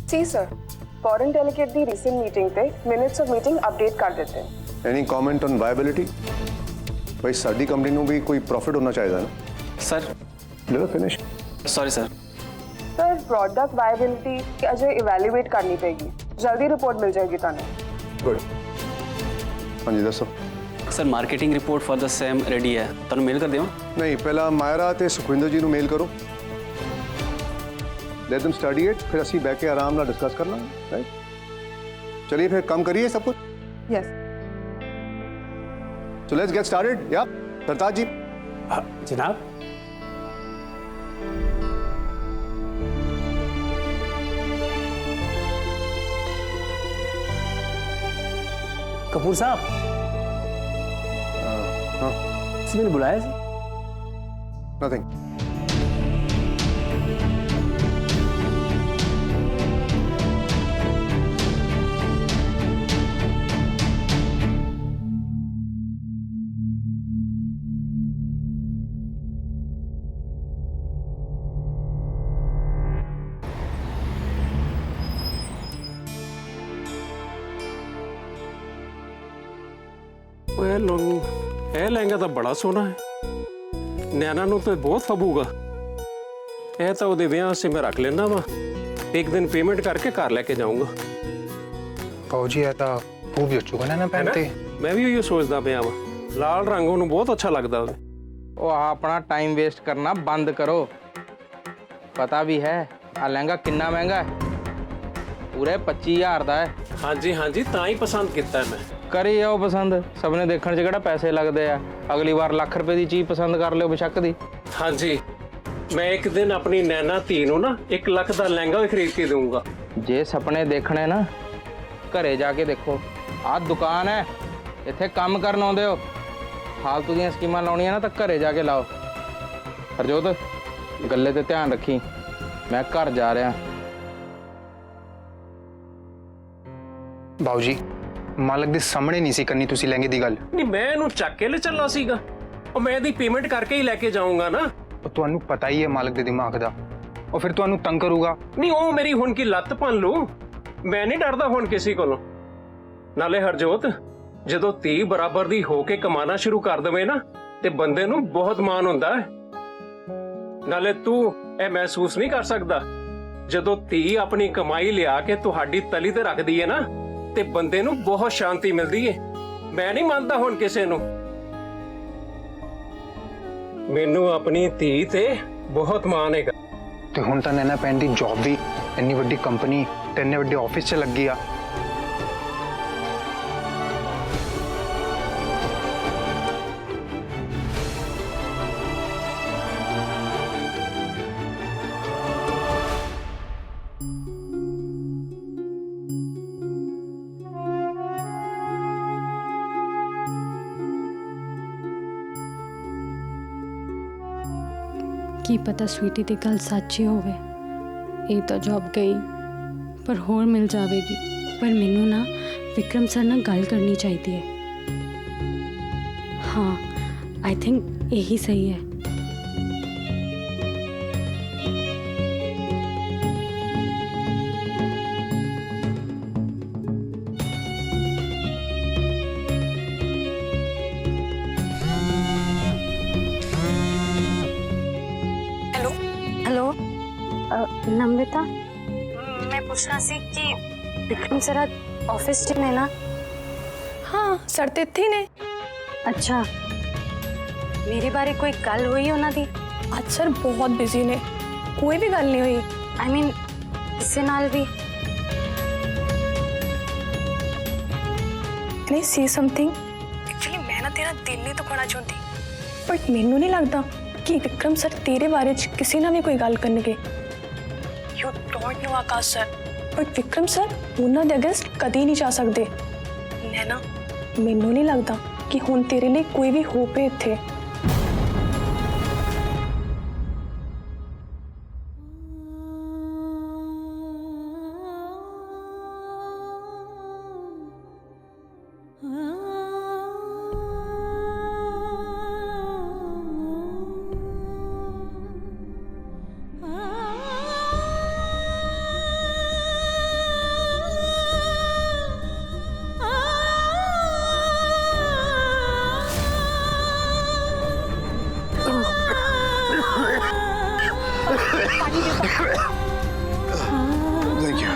सी sir, foreign delegate दी recent meeting पे minutes of meeting update कर देते हैं। Any comment on viability? भाई साडी कंपनी ਨੂੰ ਵੀ ਕੋਈ प्रॉफिट होना चाहिए ना सर। ले लो finish. Sorry sir. Sir product viability Ajay evaluate करनी पेगी, जल्दी रिपोर्ट मिल जाएगी ताने। गुड। हाँ जी दसो। Sir marketing report for the same ready है, तुम मेल कर देव? नहीं, पहला मायरा ते सुखविंदर जी ਨੂੰ मेल करो, लेट देम स्टडी इट, फिर ਅਸੀਂ बैठ के आराम ਨਾਲ डिस्कस करना, राइट? चलिए फिर कम करिए सब कुछ। Yes. So let's get started. या सरताज जी। जनाब। कपूर साहब, हाँ किसी ने बुलाया जी? नथिंग। ਇਹ ਲਹਿੰਗਾ ਤਾਂ ਬੜਾ ਸੋਹਣਾ ਹੈ, ਨਿਆਣਾ ਨੂੰ ਤਾਂ ਬਹੁਤ ਫਬੂਗਾ। ਇਹ ਤਾਂ ਉਹਦੇ ਵਿਆਹ ਸੇ ਮੈਂ ਰੱਖ ਲੈਣਾ ਵਾ, ਇੱਕ ਦਿਨ पेमेंट करके घर लेके जाऊंगा। फौजी है तो खूब जचूगा ना पहनते। मैं भी यही सोचता पिया वा, लाल रंग ਉਹਨੂੰ बहुत अच्छा लगता है। ਉਹ ਆਪਣਾ ਟਾਈਮ ਵੇਸਟ ਕਰਨਾ ਬੰਦ ਕਰੋ। ਪਤਾ ਵੀ ਹੈ ਆ ਲਹਿੰਗਾ ਕਿੰਨਾ ਮਹਿੰਗਾ ਹੈ, ਪੂਰੇ 25,000 ਦਾ ਹੈ। ਹਾਂਜੀ ਹਾਂਜੀ, ਤਾਂ ਹੀ ਪਸੰਦ ਕੀਤਾ ਮੈਂ। ਕਰੀ ਆਓ ਪਸੰਦ, ਸਭ ਨੇ ਦੇਖਣ 'ਚ ਕਿਹੜਾ ਪੈਸੇ ਲੱਗਦੇ ਆ। ਅਗਲੀ ਵਾਰ ਲੱਖ ਰੁਪਏ ਦੀ ਚੀਜ਼ ਪਸੰਦ ਕਰ ਲਿਓ ਬੇਸ਼ੱਕ ਦੀ। ਹਾਂਜੀ, ਮੈਂ ਇੱਕ ਦਿਨ ਆਪਣੀ ਨੈਣਾ ਧੀ ਨੂੰ ਨਾ 1 ਲੱਖ ਦਾ ਲਹਿੰਗਾ ਵੀ ਖਰੀਦ ਕੇ ਦਊਂਗਾ। ਜੇ ਸੁਪਨੇ ਦੇਖਣੇ ਨਾ ਘਰੇ ਜਾ ਕੇ ਦੇਖੋ, ਆਹ ਦੁਕਾਨ ਹੈ, ਇੱਥੇ ਕੰਮ ਕਰਨ ਆਉਂਦੇ ਹੋ। ਫਾਲਤੂ ਦੀਆਂ ਸਕੀਮਾਂ ਲਾਉਣੀਆਂ ਨਾ ਤਾਂ ਘਰੇ ਜਾ ਕੇ ਲਾਓ। ਹਰਜੋਤ ਗੱਲੇ ਤੇ ਧਿਆਨ ਰੱਖੀ, ਮੈਂ ਘਰ ਜਾ ਰਿਹਾ। ਬਾਊ ਜੀ ਮਾਲਕ ਦੇ ਸਾਹਮਣੇ ਨਹੀਂ ਸੀ ਕਰਨੀ ਤੁਸੀਂ ਲਹਿੰਗੇ ਦੀ ਗੱਲ। ਨਹੀਂ, ਮੈਂ ਇਹਨੂੰ ਚੱਕ ਕੇ ਲੈ ਚੱਲਾ ਸੀਗਾ, ਉਹ ਮੈਂ ਇਹਦੀ ਪੇਮੈਂਟ ਕਰਕੇ ਹੀ ਲੈ ਕੇ ਜਾਊਂਗਾ ਨਾ। ਉਹ ਤੁਹਾਨੂੰ ਪਤਾ ਹੀ ਹੈ ਮਾਲਕ ਦੇ ਦਿਮਾਗ ਦਾ, ਉਹ ਫਿਰ ਤੁਹਾਨੂੰ ਤੰਗ ਕਰੂਗਾ। ਨਹੀਂ, ਉਹ ਮੇਰੀ ਹੁਣ ਕੀ ਲੱਤ ਭੰਨ ਲੂ, ਮੈਂ ਨਹੀਂ ਡਰਦਾ ਹੁਣ ਕਿਸੇ ਕੋਲੋਂ। ਨਾਲੇ ਹਰਜੋਤ, ਜਦੋਂ ਧੀ ਬਰਾਬਰ ਦੀ ਹੋ ਕੇ ਕਮਾਣਾ ਸ਼ੁਰੂ ਕਰ ਦੇਵੇ ਨਾ ਤੇ ਬੰਦੇ ਨੂੰ ਬਹੁਤ ਮਾਣ ਹੁੰਦਾ ਹੈ। ਨਾਲੇ ਤੂੰ ਇਹ ਮਹਿਸੂਸ ਨਹੀਂ ਕਰ ਸਕਦਾ, ਜਦੋਂ ਧੀ ਆਪਣੀ ਕਮਾਈ ਲਿਆ ਕੇ ਤੁਹਾਡੀ ਤਲੀ ਤੇ ਰੱਖਦੀ ਹੈ ਨਾ ਤੇ ਬੰਦੇ ਨੂੰ ਬਹੁਤ ਸ਼ਾਂਤੀ ਮਿਲਦੀ ਹੈ। ਮੈਂ ਨਹੀਂ ਮੰਨਦਾ ਹੁਣ ਕਿਸੇ ਨੂੰ। ਮੈਨੂੰ ਆਪਣੀ ਧੀ ਤੇ ਬਹੁਤ ਮਾਣ ਹੈਗਾ। ਤੇ ਹੁਣ ਤਾਂ ਨੈਣਾ ਭੈਣ ਦੀ ਜੌਬ ਵੀ ਇੰਨੀ ਵੱਡੀ ਕੰਪਨੀ ਤੇ ਇੰਨੇ ਵੱਡੇ ਆਫਿਸ 'ਚ ਲੱਗੀ ਆ। ਕੀ ਪਤਾ ਸਵੀਟੀ ਦੀ ਗੱਲ ਸੱਚ ਹੀ ਹੋਵੇ। ਇਹ ਤਾਂ ਜੌਬ ਗਈ, ਪਰ ਹੋਰ ਮਿਲ ਜਾਵੇਗੀ। ਪਰ ਮੈਨੂੰ ਨਾ ਵਿਕਰਮ ਸਰ ਨਾਲ ਗੱਲ ਕਰਨੀ ਚਾਹੀਦੀ ਹੈ। ਹਾਂ, ਆਈ ਥਿੰਕ ਇਹੀ ਸਹੀ ਹੈ। हेलो नम्रता, मैं पूछना सी कि विक्रम सर ऑफिस च ने ना? हाँ सर तो इत्थे ही ने। अच्छा, मेरे बारे कोई गल हुई उन्हां दी? आज सर बहुत बिजी ने, कोई भी गल नहीं हुई। आई मीन किसी नाल भी? नहीं सी समथिंग, एक्चुअली मैं ना तेरा दिल नहीं दुखाना चाहती, बट मैनू नहीं लगता कि विक्रम सर तेरे बारे च किसी ना भी कोई गल करनगे। You don't know Akash sir, but Vikram sir उन्हां दे अगेंस्ट कदी नहीं जा सकते। नैना, मैनू नहीं लगता कि हुण तेरे लिए कोई भी होप है इत्थे। पानी दे दो। Thank you.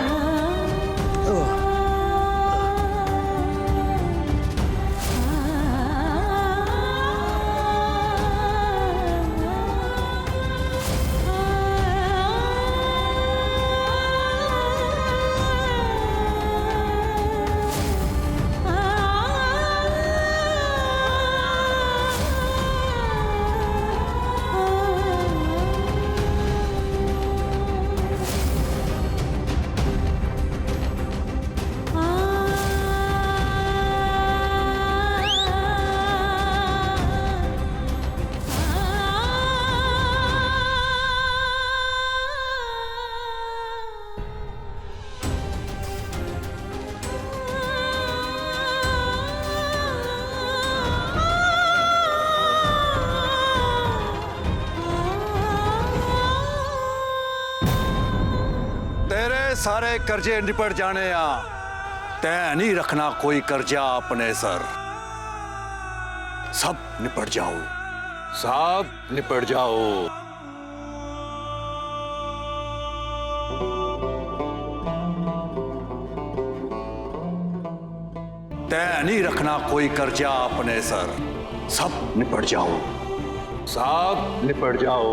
तेरे सारे कर्जे निपट जाने आ, तै नहीं रखना कोई कर्जा अपने सर। सब निपट जाओ, सब निपट जाओ। तै नहीं रखना कोई कर्जा अपने सर। सब निपट जाओ, सब निपट जाओ।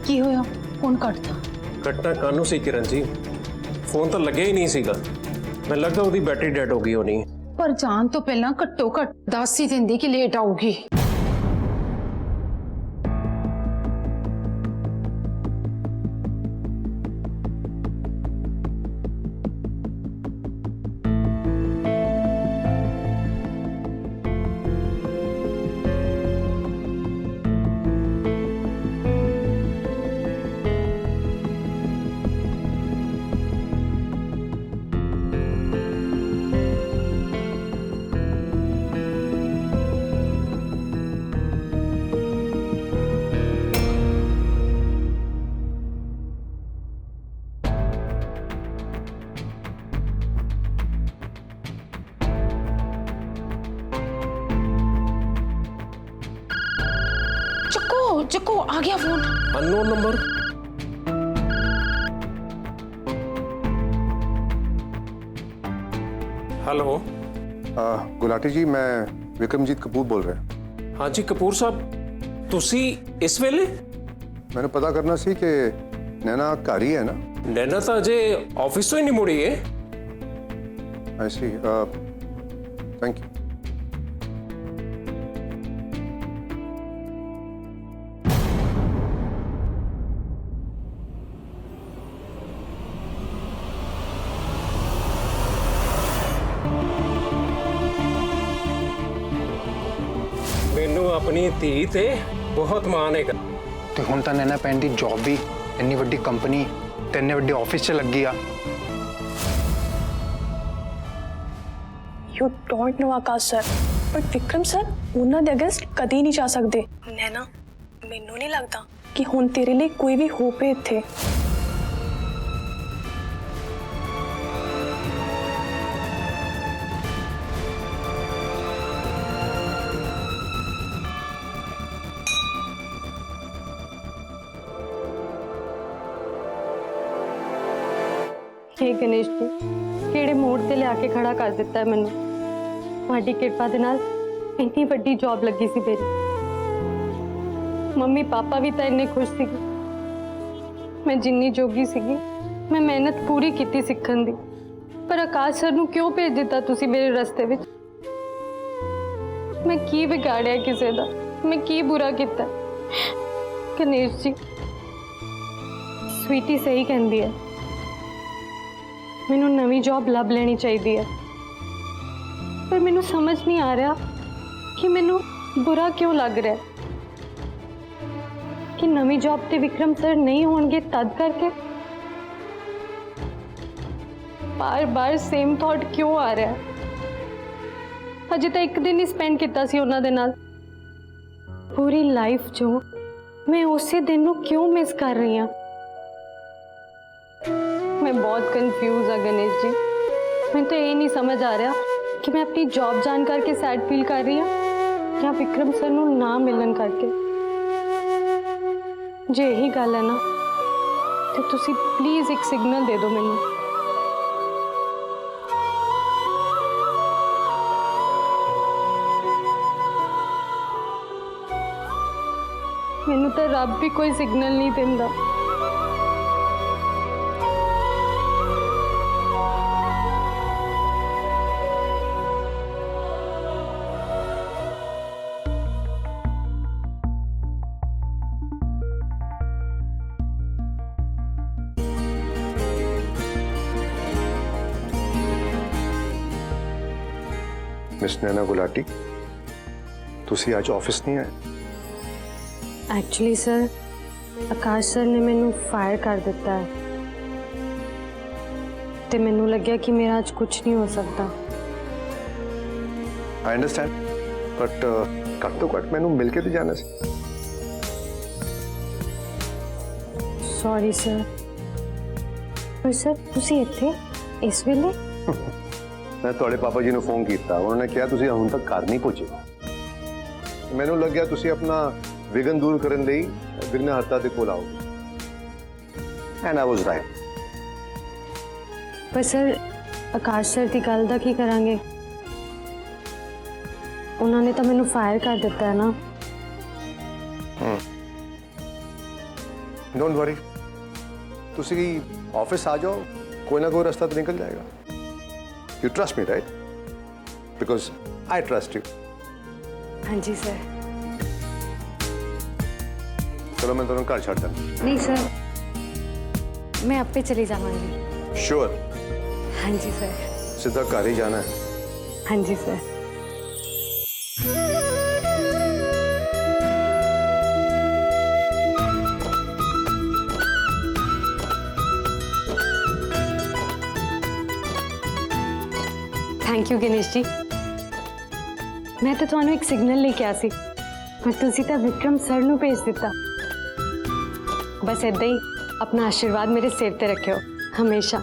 ਕੀ ਹੋਇਆ ਫੋਨ ਕੱਟਦਾ ਕੱਟਣਾ ਕਾਹਨੂੰ ਸੀ ਕਿਰਨ ਜੀ, ਫੋਨ ਤਾਂ ਲੱਗਿਆ ਹੀ ਨਹੀਂ ਸੀਗਾ। ਮੈਨੂੰ ਲੱਗਦਾ ਉਹਦੀ ਬੈਟਰੀ ਡੈਡ ਹੋ ਗਈ ਹੋਣੀ। ਪਰ ਜਾਣ ਤੋਂ ਪਹਿਲਾਂ ਘੱਟੋ ਘੱਟ ਦੱਸ ਹੀ ਦਿੰਦੀ ਕਿ ਲੇਟ ਆਊਗੀ। ਚੱਕੋ ਆ ਗਿਆ phone. Unknown number. Hello. Gulati ji, मैं विक्रमजीत कपूर बोल रहा। हाँ जी कपूर साहब, तुसी इस वेले? मैंने पता करना सी कि नैना घर ही है ना? नैना तो अजे ऑफिस तो ही नहीं मुड़ी है। आई सी, थैंक यू। ਮੈਨੂੰ ਆਪਣੀ ਧੀ ਤੇ ਬਹੁਤ ਮਾਣ ਹੈਗਾ। ਤੇ ਹੁਣ ਤਾਂ ਨੈਣਾ ਭੈਣ ਦੀ ਜੌਬ ਵੀ ਇੰਨੀ ਵੱਡੀ ਕੰਪਨੀ ਤੇ ਇੰਨੇ ਵੱਡੇ ਆਫਿਸ 'ਚ ਲੱਗੀ ਆ। You don't know Akash sir, but Vikram sir ਉਹਨਾਂ ਦੇ ਅਗੇਂਸਟ ਕਦੀ ਨਹੀਂ ਜਾ ਸਕਦੇ। ਨੈਨਾ, ਮੈਨੂੰ ਨਹੀਂ ਲੱਗਦਾ ਕਿ ਹੁਣ ਤੇਰੇ ਲਈ ਕੋਈ ਵੀ ਹੋਪ ਹੈ ਇੱਥੇ। हे गणेश जी, ਕਿਹੜੇ ਮੋੜ ਤੇ ਲਿਆ ਕੇ ਖੜਾ ਕਰ ਦਿੱਤਾ ਹੈ ਮੈਨੂੰ। ਤੁਹਾਡੀ ਕਿਰਪਾ ਦੇ ਨਾਲ ਇੰਨੀ ਵੱਡੀ ਜੌਬ ਲੱਗੀ ਸੀ ਮੇਰੀ। ਮੰਮੀ ਪਾਪਾ ਵੀ ਤਾਂ ਇੰਨੇ ਖੁਸ਼ ਸੀਗੇ। ਮੈਂ ਜਿੰਨੀ ਜੋਗੀ ਸੀਗੀ ਮੈਂ ਮਿਹਨਤ ਪੂਰੀ ਕੀਤੀ ਸਿੱਖਣ ਦੀ, ਪਰ ਆਕਾਸ਼ ਸਰ ਨੂੰ ਕਿਉਂ ਭੇਜ ਦਿੱਤਾ ਤੁਸੀਂ ਮੇਰੇ ਰਸਤੇ ਵਿੱਚ? ਮੈਂ ਕੀ ਵਿਗਾੜਿਆ ਕਿਸੇ ਦਾ? ਮੈਂ ਕੀ ਬੁਰਾ ਕੀਤਾ? ਗਣੇਸ਼ ਜੀ, ਸਵੀਟੀ ਸਹੀ ਕਹਿੰਦੀ ਹੈ, ਮੈਨੂੰ ਨਵੀਂ ਜੌਬ ਲੱਭ ਲੈਣੀ ਚਾਹੀਦੀ ਹੈ, ਪਰ ਮੈਨੂੰ ਸਮਝ ਨਹੀਂ ਆ ਰਿਹਾ ਕਿ ਮੈਨੂੰ ਬੁਰਾ ਕਿਉਂ ਲੱਗ ਰਿਹਾ ਕਿ ਨਵੀਂ ਜੌਬ ਤੇ ਵਿਕਰਮ ਸਰ ਨਹੀਂ ਹੋਣਗੇ ਤਦ ਕਰਕੇ। ਬਾਰ-ਬਾਰ ਸੇਮ ਥਾਟ ਕਿਉਂ ਆ ਰਿਹਾ? ਅਜੇ ਤਾਂ ਇੱਕ ਦਿਨ ਹੀ ਸਪੈਂਡ ਕੀਤਾ ਸੀ ਉਹਨਾਂ ਦੇ ਨਾਲ। ਪੂਰੀ ਲਾਈਫ 'ਚੋਂ ਮੈਂ ਉਸੇ ਦਿਨ ਨੂੰ ਕਿਉਂ ਮਿਸ ਕਰ ਰਹੀ ਹਾਂ? मैं बहुत कंफ्यूज हाँ गणेश जी। मैं तो ये नहीं समझ आ रहा कि मैं अपनी जॉब जान करके सैड फील कर रही हाँ या विक्रम सर नू ना मिलन करके। जे यही गल है ना तो तुसी प्लीज एक सिग्नल दे दो मैनू। मैनू तो रब भी कोई सिग्नल नहीं देंदा। मिस नैना गुलाटी, तुसी आज ऑफिस नहीं आए? एक्चुअली सर आकाश सर ने मैनू फायर कर दिता है ते मैनू लग्या कि मेरा आज कुछ नहीं हो सकता। आई अंडरस्टैंड, बट घट तो घट मैनू मिल के तो जाना सी। Sorry sir. पर सर तुसी इत्थे इस वेले? मैं तुहाडे पापा जी ने फोन किया, उन्होंने कहा तुसी हुण तक घर नहीं पहुंचे। मैनू लग गया तुसी अपना विघन दूर करने लई विघ्नहर्ता दे कोल आओगे, एंड आई वाज राइट। पर सर आकाश सर की गल दा की करांगे? उन्होंने तो मैनू फायर कर दिता है ना। डोंट वरी, तुसी ऑफिस आ जाओ, कोई ना कोई रास्ता तो निकल जाएगा। You trust me, right? Because I trust you. हाँ जी सर। चलो मैं तुम घर छड़ दूँ। नहीं सर, मैं आपे चली जाऊंगी। श्योर? हाँ जी सर। सीधा घर ही जाना है? हाँ जी sir. Thank you Ganesh ji. मैं तो ਤੁਹਾਨੂੰ एक सिग्नल लेके आ सी, पर तुसी तो विक्रम सर ਨੂੰ भेज दिता। बस इदा ही अपना आशीर्वाद मेरे सिर ते रखियो हमेशा।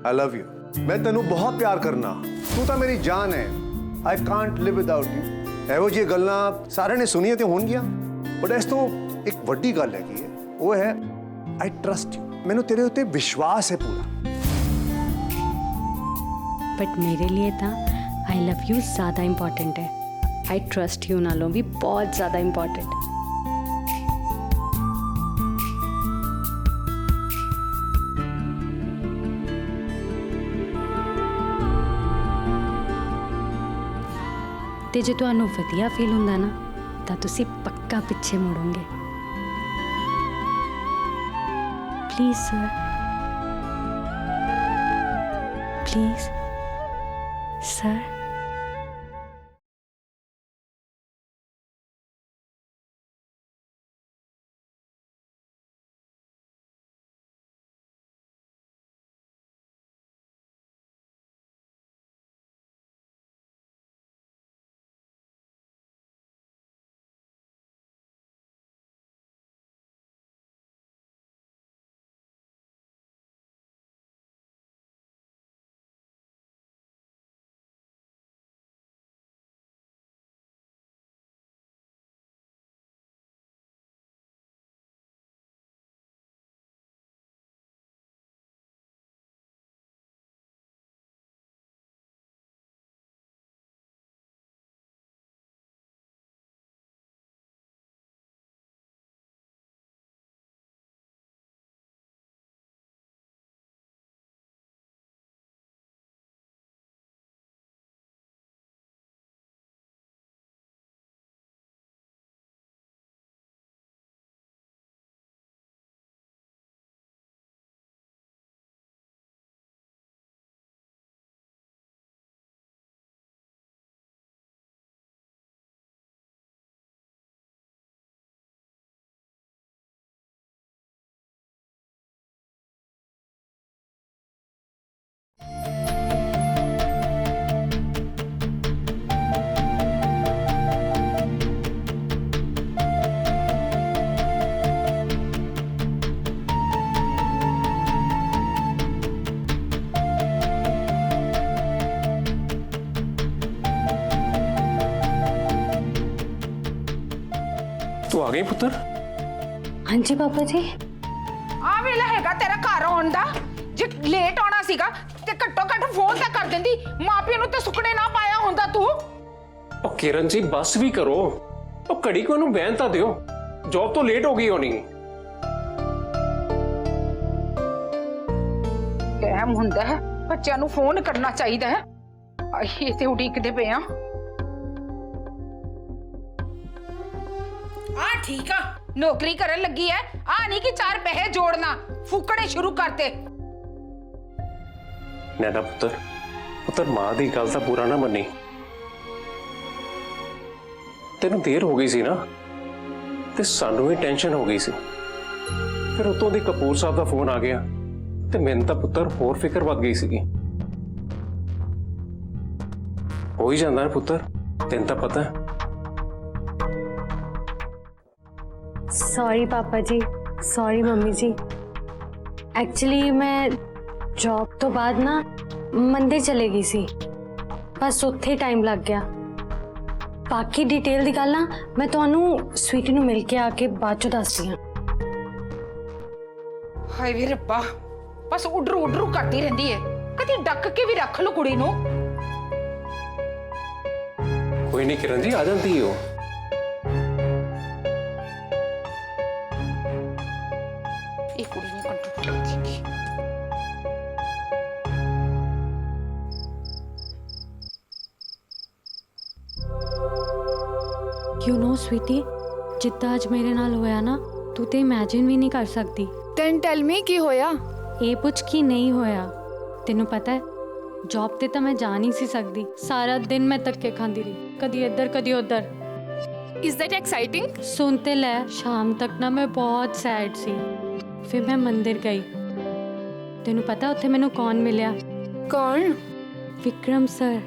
I love you. मैं तेनू बहुत प्यार करना, तू तो मेरी जान है। I can't live without you. ਇਹੋ ਜਿਹੀ ਗੱਲਾਂ ਸਾਰਿਆਂ ਨੇ ਸੁਣੀਆਂ ਤੇ ਹੋਣਗੀਆਂ, ਬਟ ਇਸ ਤੋਂ ਇੱਕ ਵੱਡੀ ਗੱਲ ਹੈਗੀ ਹੈ, ਉਹ ਹੈ I trust you. ਮੈਨੂੰ ਤੇਰੇ ਉੱਤੇ ਵਿਸ਼ਵਾਸ ਹੈ ਪੂਰਾ। बट मेरे लिए तो आई लव यू ज़्यादा इम्पॉर्टेंट है। आई ट्रस्ट यू नालों भी बहुत ज़्यादा इम्पॉर्टेंट। ते जे तुहानू वधिया फील हुंदा ना तां तुसी पक्का पिछे मुड़ोगे। Please sir, please sir. तू आ गई पुत्र? हाँ जी पापा जी। ਆ ਵੇਲਾ ਹੈਗਾ ਤੇਰਾ ਘਰ ਆਉਣ ਦਾ। ਜੇ ਲੇਟ ਆਉਣਾ ਸੀਗਾ ਤੇ ਘੱਟੋ ਘੱਟ ਫੋਨ ਤਾਂ ਕਰ ਦਿੰਦੀ। ਮਾਪਿਆਂ ਨੂੰ ਤੇ ਸੁੱਕਣੇ ਨਾ ਪਾਇਆ ਹੁੰਦਾ ਤੂੰ। ਉਹ ਕਿਰਨ ਜੀ ਬਸ ਵੀ ਕਰੋ। ਉਹ ਘੜੀ ਕੋ ਨੂੰ ਬਹਿਣ ਤਾਂ ਦਿਓ। ਜੌਬ ਤੋਂ ਲੇਟ ਹੋ ਗਈ ਹੋਣੀ। ਟਾਈਮ ਹੁੰਦਾ ਹੈ ਬੱਚਿਆਂ ਨੂੰ ਫੋਨ ਕਰਨਾ ਚਾਹੀਦਾ ਹੈ। ਅਸੀਂ ਤੇ ਉਡੀਕਦੇ ਪਏ ਆ। ਠੀਕ ਆ ਨੌਕਰੀ ਕਰਨ ਲੱਗੀ ਹੈ। ਆ ਨਹੀਂ ਕਿ 4 ਪੈਸੇ ਜੋੜਨਾ ਫੂਕਣੇ ਸ਼ੁਰੂ ਕਰਤੇ। ਨੈਣਾ ਪੁੱਤਰ ਮਾਂ ਦੀ ਗੱਲ ਤਾਂ ਪੂਰਾ ਨਾ ਮੰਨੀ। ਤੈਨੂੰ ਦੇਰ ਹੋ ਗਈ ਸੀ ਨਾ ਤੇ ਸਾਨੂੰ ਵੀ ਟੈਨਸ਼ਨ ਹੋ ਗਈ ਸੀ। ਫਿਰ ਉਤੋਂ ਦੀ ਕਪੂਰ ਸਾਹਿਬ ਦਾ ਫੋਨ ਆ ਗਿਆ ਤੇ ਮੈਨੂੰ ਤਾਂ ਪੁੱਤਰ ਹੋਰ ਫਿਕਰ ਵੱਧ ਗਈ ਸੀਗੀ। ਹੋ ਹੀ ਜਾਂਦਾ ਨਾ ਪੁੱਤਰ, ਤੈਨੂੰ ਤਾਂ ਪਤਾ ਹੈ। सॉरी पापा जी, सॉरी मम्मी जी। एक्चुअली मैं जॉब तो बाद ना मंदिर चले गई सी, बस उत्थे टाइम लग गया। बाकी डिटेल दी गल ना मैं तुहानू स्वीटी नू मिल के आके बाद चो दसदी हां। ਹਾਏ ਵੇ ਰੱਬਾ ਬਸ ਉਡਰੂ ਕਰਦੀ ਰਹਿੰਦੀ ਹੈ। ਕਦੀ ਡੱਕ ਕੇ ਵੀ ਰੱਖ ਲੋ ਕੁੜੀ ਨੂੰ। ਕੋਈ ਨਹੀਂ ਕਿਰਨ ਜੀ, ਆ ਜਾਂਦੀ ਹੋ। ਇਹ ਕੁੜੀ ਨੇ ਕੰਟਰੋਲ ਕੀਤੀ। यू नो स्वीटी, जिद्दां अज मेरे नाल होया ना तू ते इमेजिन भी नहीं कर सकती। देन टेल मी की होया? ये पुछ की नहीं होया। तेनू पता है जॉब ते तो मैं जा नहीं सी सकती। सारा दिन मैं धक्के खांदी रही, कदी इधर कदी उधर। Is that exciting? सुनते ले, शाम तक ना मैं बहुत सैड सी। फिर मैं मंदिर गई। तेनू पता उत्थे मैनू कौन मिलिया? कौन? Vikram sir.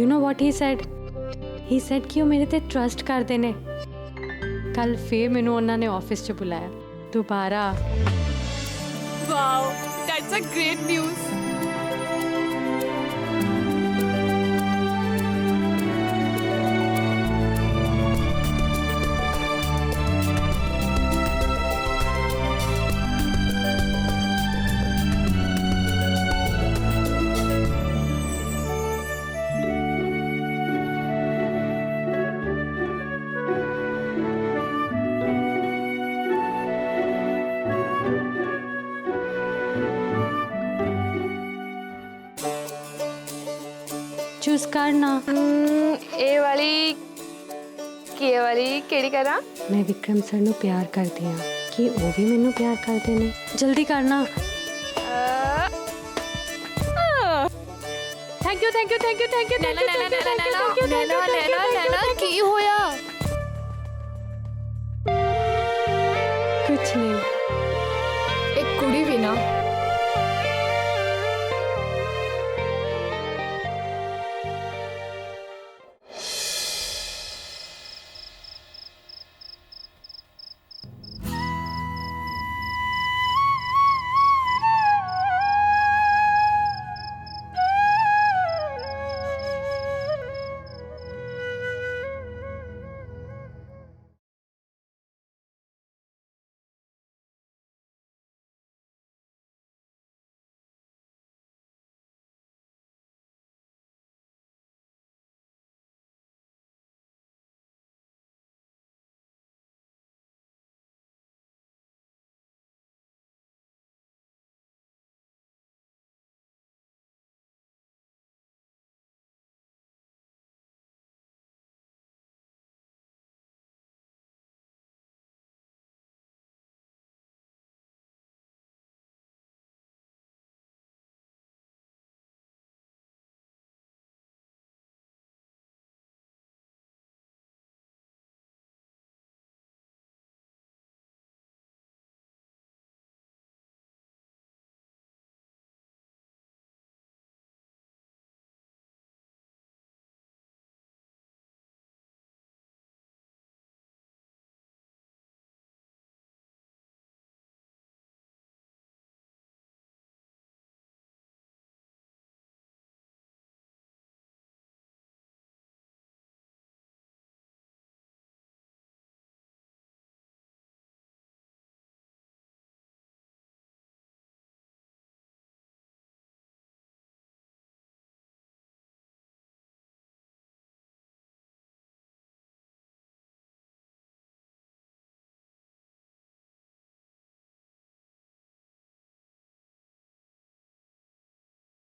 You know what he said? He said कि वो मेरे ते ट्रस्ट करते ने। कल फिर मैनू उन्होंने ऑफिस च बुलाया दोबारा। Wow, that's a great news. Choose करना। ए वाली केड़ी करा? मैं विक्रम सर नू प्यार करती हाँ कि वो भी मैनू प्यार करते ने। जल्दी करना। थैंक यू की होया?